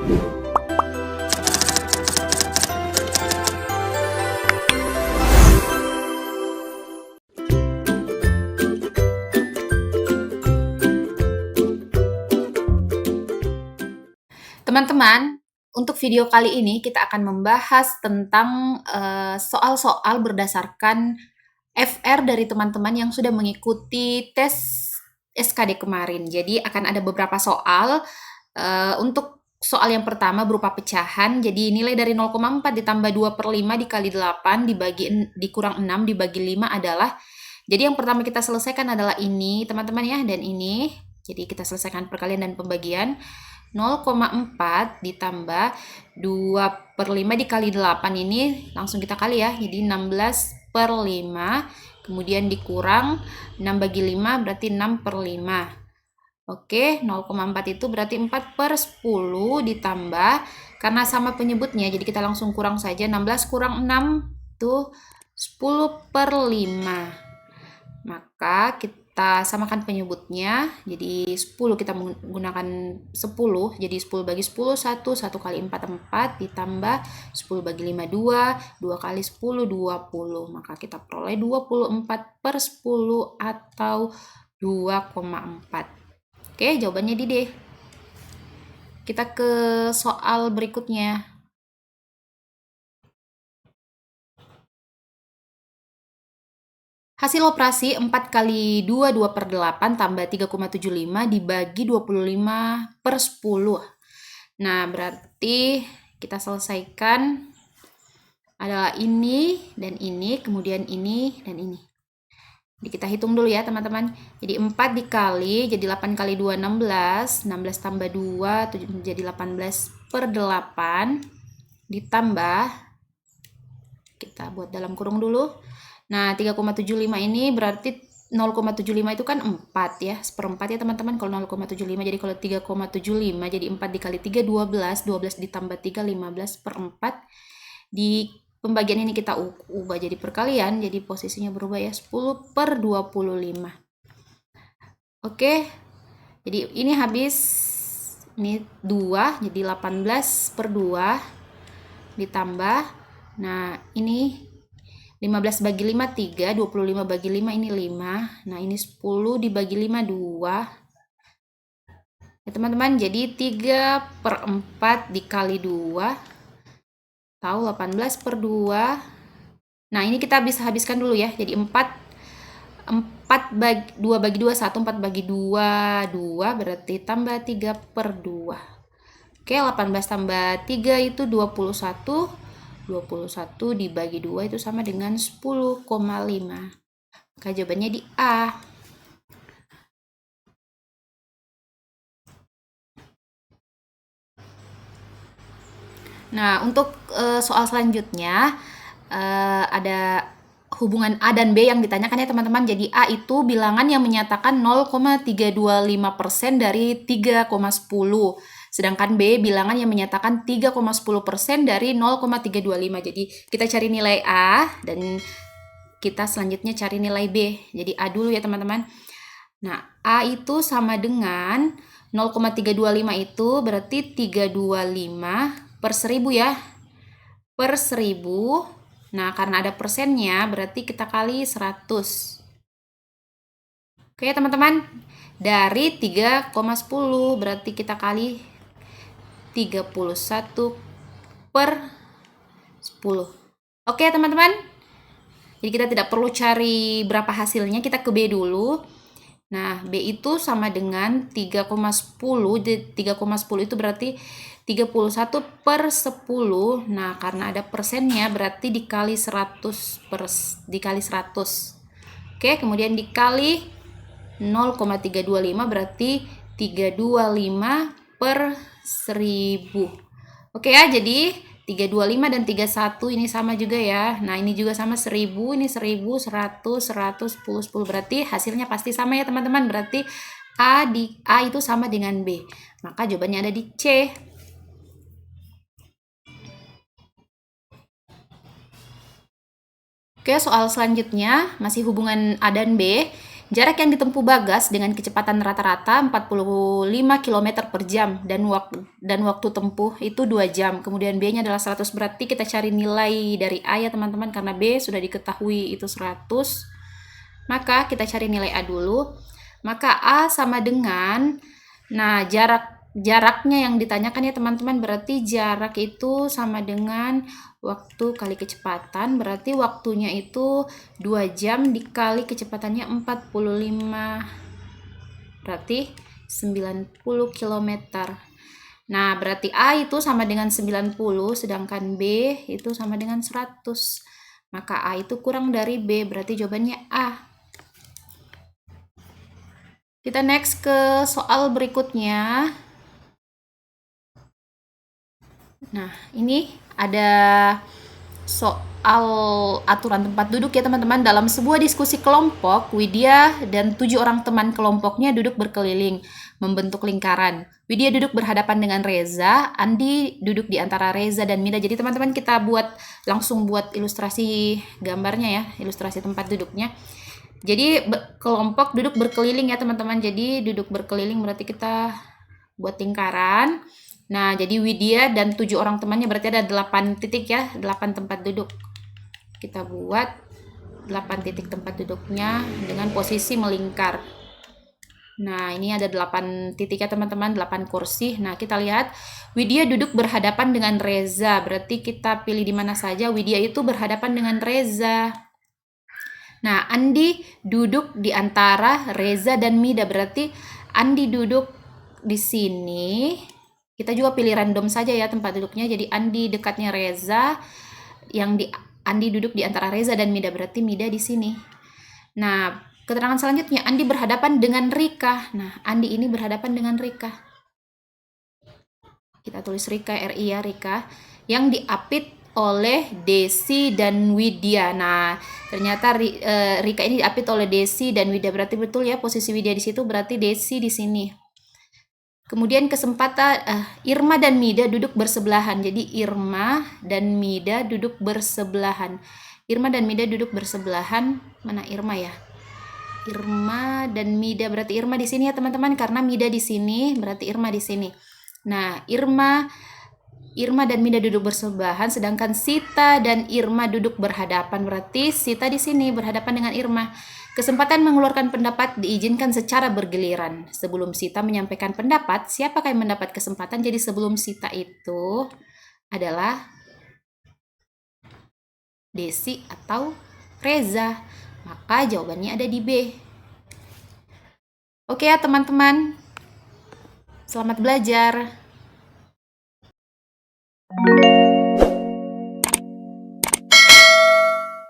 Teman-teman, untuk video kali ini kita akan membahas tentang soal-soal berdasarkan FR dari teman-teman yang sudah mengikuti tes SKD kemarin. Jadi akan ada beberapa soal. Untuk soal yang pertama berupa pecahan. Jadi nilai dari 0,4 ditambah 2 per 5 dikali 8 dikurang 6 dibagi 5 adalah. Jadi yang pertama kita selesaikan adalah ini teman-teman ya, dan ini. Jadi kita selesaikan perkalian dan pembagian. 0,4 ditambah 2 per 5 dikali 8 ini langsung kita kali ya, jadi 16 per 5, kemudian dikurang 6 bagi 5 berarti 6 per 5. Oke, 0,4 itu berarti 4 per 10 ditambah, karena sama penyebutnya jadi kita langsung kurang saja, 16 kurang 6 itu 10 per 5. Maka kita samakan penyebutnya, jadi 10 kita menggunakan 10, jadi 10 bagi 10 1, 1 kali 4 4, ditambah 10 bagi 5 2, 2 kali 10 20, maka kita peroleh 24 per 10 atau 2,4. Oke, jawabannya di D. Kita ke soal berikutnya. Hasil operasi 4 kali 2, 2 per 8 tambah 3,75 dibagi 25 per 10. Nah, berarti kita selesaikan adalah ini dan ini, kemudian ini dan ini. Jadi kita hitung dulu ya teman-teman. Jadi 4 dikali, jadi 8 kali 2, 16. 16 tambah 2, jadi 18 per 8. Ditambah, kita buat dalam kurung dulu. Nah, 3,75 ini berarti 0,75 itu kan 4 ya, seperempat ya teman-teman kalau 0,75. Jadi kalau 3,75 jadi 4 dikali 3, 12. 12 ditambah 3, 15 per 4. Di pembagian ini kita ubah jadi perkalian, jadi posisinya berubah ya, 10 per 25. Oke, jadi ini habis, ini 2, jadi 18 per 2 ditambah, nah ini 15 bagi 5 3, 25 bagi 5 ini 5. Nah, ini 10 dibagi 5 2. Ya, teman-teman, jadi 3 per 4 dikali 2 tahu 18 per 2. Nah, ini kita bisa habiskan dulu ya. Jadi 2 bagi 2 1, 4 bagi 2 2 berarti tambah 3 per 2. Oke, 18 tambah 3 itu 21. 21 dibagi 2 itu sama dengan 10,5. Maka jawabannya di A. Nah, untuk soal selanjutnya ada hubungan A dan B yang ditanyakan ya teman-teman. Jadi A itu bilangan yang menyatakan 0,325% dari 3,10. Sedangkan B bilangan yang menyatakan 3,10% dari 0,325. Jadi kita cari nilai A dan kita selanjutnya cari nilai B. Jadi A dulu ya teman-teman. Nah, A itu sama dengan 0,325 itu berarti 325 per 1000 ya. Per 1000. Nah, karena ada persennya berarti kita kali 100. Oke teman-teman. Dari 3,10 berarti kita kali 31 per 10. Oke teman-teman. Jadi kita tidak perlu cari berapa hasilnya, kita ke B dulu. Nah, B itu sama dengan 3,10. 3,10 itu berarti 31 per 10. Nah, karena ada persennya berarti dikali 100 dikali 100. Oke, kemudian dikali 0,325 berarti 325 per 1000. Oke ya, jadi 325 dan 31 ini sama juga ya. Nah, ini juga sama 1000, ini 1000, 100, 100, 10, 10. Berarti hasilnya pasti sama ya teman-teman. Berarti A itu sama dengan B. Maka jawabannya ada di C. Oke, soal selanjutnya masih hubungan A dan B. Jarak yang ditempuh Bagas dengan kecepatan rata-rata 45 km per jam dan waktu tempuh itu 2 jam. Kemudian B-nya adalah 100, berarti kita cari nilai dari A ya teman-teman, karena B sudah diketahui itu 100. Maka kita cari nilai A dulu. Maka A sama dengan, nah jaraknya yang ditanyakan ya teman-teman, berarti jarak itu sama dengan waktu kali kecepatan, berarti waktunya itu 2 jam dikali kecepatannya 45, berarti 90 km. Nah, berarti A itu sama dengan 90, sedangkan B itu sama dengan 100. Maka A itu kurang dari B, berarti jawabannya A. Kita next ke soal berikutnya. Nah, ini ada soal aturan tempat duduk ya teman-teman. Dalam sebuah diskusi kelompok, Widya dan 7 orang teman kelompoknya duduk berkeliling, membentuk lingkaran. Widya duduk berhadapan dengan Reza, Andi duduk di antara Reza dan Mida. Jadi teman-teman kita langsung buat ilustrasi gambarnya ya, ilustrasi tempat duduknya. Jadi kelompok duduk berkeliling ya teman-teman. Jadi duduk berkeliling berarti kita buat lingkaran. Nah, jadi Widya dan 7 orang temannya berarti ada 8 titik ya, 8 tempat duduk. Kita buat 8 titik tempat duduknya dengan posisi melingkar. Nah, ini ada 8 titik ya teman-teman, 8 kursi. Nah, kita lihat Widya duduk berhadapan dengan Reza. Berarti kita pilih di mana saja. Widya itu berhadapan dengan Reza. Nah, Andi duduk di antara Reza dan Mida, berarti Andi duduk di sini. Kita juga pilih random saja ya tempat duduknya. Jadi Andi dekatnya Reza, Andi duduk di antara Reza dan Mida, berarti Mida di sini. Nah, keterangan selanjutnya Andi berhadapan dengan Rika. Nah, Andi ini berhadapan dengan Rika. Kita tulis Rika, RI ya, Rika, yang diapit oleh Desi dan Widya. Nah, ternyata Rika ini diapit oleh Desi dan Widya, berarti betul ya posisi Widya di situ, berarti Desi di sini. Kemudian kesempatan Irma dan Mida duduk bersebelahan. Jadi Irma dan Mida duduk bersebelahan. Irma dan Mida duduk bersebelahan. Mana Irma ya? Irma dan Mida, berarti Irma di sini ya teman-teman, karena Mida di sini, berarti Irma di sini. Nah, Irma dan Mida duduk bersebelahan, sedangkan Sita dan Irma duduk berhadapan, berarti Sita di sini berhadapan dengan Irma. Kesempatan mengeluarkan pendapat diizinkan secara bergiliran. Sebelum Sita menyampaikan pendapat, siapakah yang mendapat kesempatan? Jadi sebelum Sita itu adalah Desi atau Reza. Maka jawabannya ada di B. Oke ya teman-teman, selamat belajar.